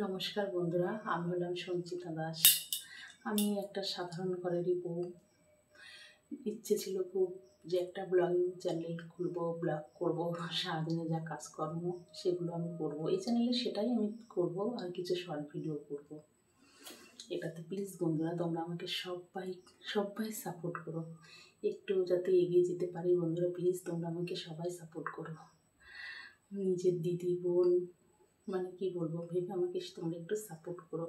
নমস্কার বন্ধুরা, আমি হলাম সঞ্চিতা দাস। আমি একটা সাধারণ ঘরেরই বউ। ইচ্ছে ছিল খুব যে একটা ব্লগিং চ্যানেল খুলবো, ব্লগ করব, সারাদিনে যা কাজকর্ম সেগুলো আমি করব। এই চ্যানেলে সেটাই আমি করব, আর কিছু শর্ট ভিডিও করব। এটাতে প্লিজ বন্ধুরা তোমরা আমাকে সবাই সাপোর্ট করো, একটু যাতে এগিয়ে যেতে পারি। বন্ধুরা প্লিজ তোমরা আমাকে সবাই সাপোর্ট করো। নিজের দিদি বোন মানে কি বলবো, ভেবে আমাকে তোমরা একটু সাপোর্ট করো।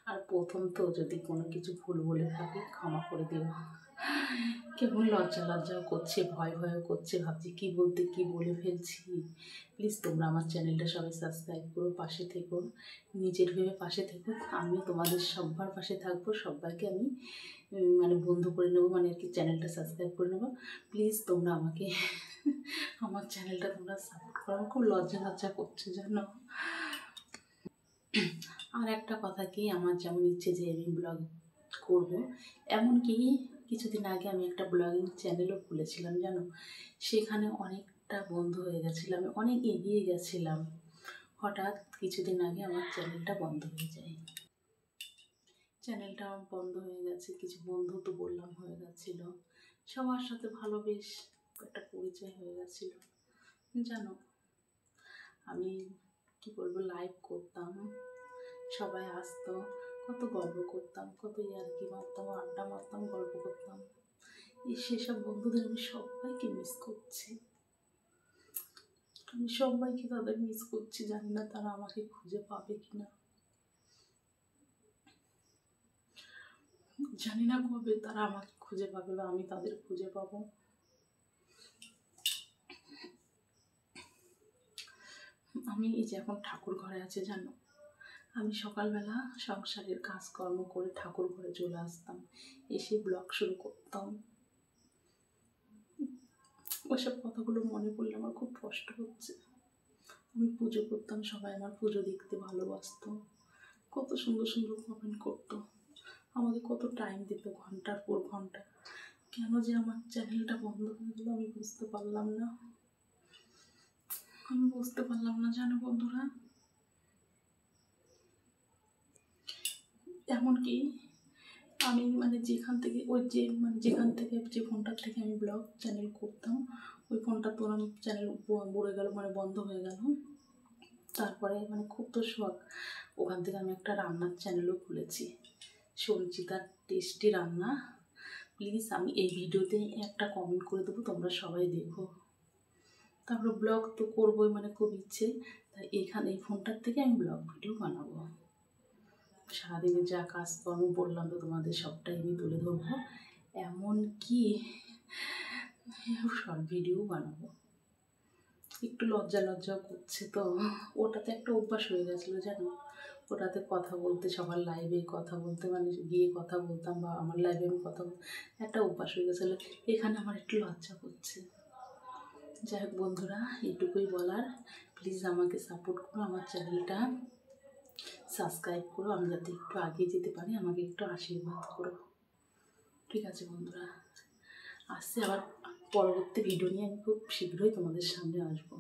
আর প্রথম তো যদি কোনো কিছু ভুল বলে থাকি ক্ষমা করে দিও। কেমন লজ্জাও করছে, ভয় করছে, ভাবছি কি বলতে কি বলে ফেলছি। প্লিজ তোমরা আমার চ্যানেলটা সবাই সাবস্ক্রাইব করো, পাশে থেকো, নিজের ভেবে পাশে থেকো। আমিও তোমাদের সবার পাশে থাকবো, সবাইকে আমি মানে বন্ধু করে নেবো, মানে আর কি চ্যানেলটা সাবস্ক্রাইব করে নেবো। প্লিজ তোমরা আমাকে আমার চ্যানেলটা তোমরা সাপোর্ট করো। আমার খুব লজ্জা করছে জানো। আর একটা কথা কি, আমার যেমন ইচ্ছে যে আমি ব্লগ করব, এমনকি কিছুদিন আগে আমি একটা ব্লগিং চ্যানেলও খুলেছিলাম জানো। সেখানে অনেকটা বন্ধু হয়ে গেছিলাম, আমি অনেক এগিয়ে গেছিলাম। হঠাৎ কিছুদিন আগে আমার চ্যানেলটা বন্ধ হয়ে যায়। চ্যানেলটা বন্ধ হয়ে গেছে, কিছু বন্ধু তো বললাম হয়ে গেছিল, সবার সাথে ভালো বেশ একটা পরিচয় হয়ে গেছিল জানো। আমি কি বলবো, লাইভ করতাম, সবাই আসতো, কত গল্প করতাম, কত ইয়ার্কি মারতাম, আড্ডা মারতাম, গল্প করতাম। সেসব বন্ধুদের আমি সবাইকে মিস করছি, তাদের মিস করছি। জানি না তারা আমাকে খুঁজে পাবে কিনা, জানি না কবে তারা আমাকে খুঁজে পাবে বা আমি তাদের খুঁজে পাবো। আমি এই যে এখন ঠাকুর ঘরে আছে জানো, আমি সকালবেলা সংসারের কাজকর্ম করে ঠাকুর ঘরে চলে আসতাম, এসে ব্লগ শুরু করতাম। ওইসব কথাগুলো মনে পড়লে আমার খুব কষ্ট হচ্ছে। আমি পুজো করতাম, সবাই আমার পুজো দেখতে ভালোবাসতো, কত সুন্দর সুন্দর কমেন্ট করতো, আমাকে কত টাইম দিত, ঘন্টার পর ঘন্টা। কেন যে আমার চ্যানেলটা বন্ধ হয়ে গেল আমি বুঝতে পারলাম না, জানো বন্ধুরা। এমনকি আমি মানে যেখান থেকে যে ফোনটার থেকে আমি ব্লগ চ্যানেল করতাম, ওই ফোনটা তো আমার চ্যানেল পড়ে গেল, মানে বন্ধ হয়ে গেল। তারপরে মানে খুব তো শখ, ওখান থেকে আমি একটা রান্নার চ্যানেলও খুলেছি, সঞ্চিতার টেস্টি রান্না। প্লিজ আমি এই ভিডিওতে একটা কমেন্ট করে দেবো, তোমরা সবাই দেখো। তারপরে ব্লগ তো করবোই, মানে খুব ইচ্ছে, তাই এই ফোনটার থেকে আমি ব্লগ ভিডিও বানাবো। সারাদিনে যা কাজকর্ম বললাম তো তোমাদের সবটাই আমি তুলে ধরবো, এমনকি শর্ট ভিডিও বানাবো। একটু লজ্জাও করছে তো, ওটাতে একটা অভ্যাস হয়ে গেছিলো জানো। ওটাতে কথা বলতে, সবার লাইভে কথা বলতে, মানে গিয়ে কথা বলতাম বা আমার লাইভে আমি কথা বলতাম, একটা অভ্যাস হয়ে গেছিলো। এখানে আমার একটু লজ্জা করছে। যাই হোক বন্ধুরা, এইটুকুই বলার। প্লিজ আমাকে সাপোর্ট করো, আমার চ্যানেলটা সাবস্ক্রাইব করো, আমি যাতে একটু এগিয়ে যেতে পারি, আমাকে একটু আশীর্বাদ করো। ঠিক আছে বন্ধুরা, আসছে আবার পরবর্তী ভিডিও নিয়ে আমি খুব শীঘ্রই তোমাদের সামনে আসবো।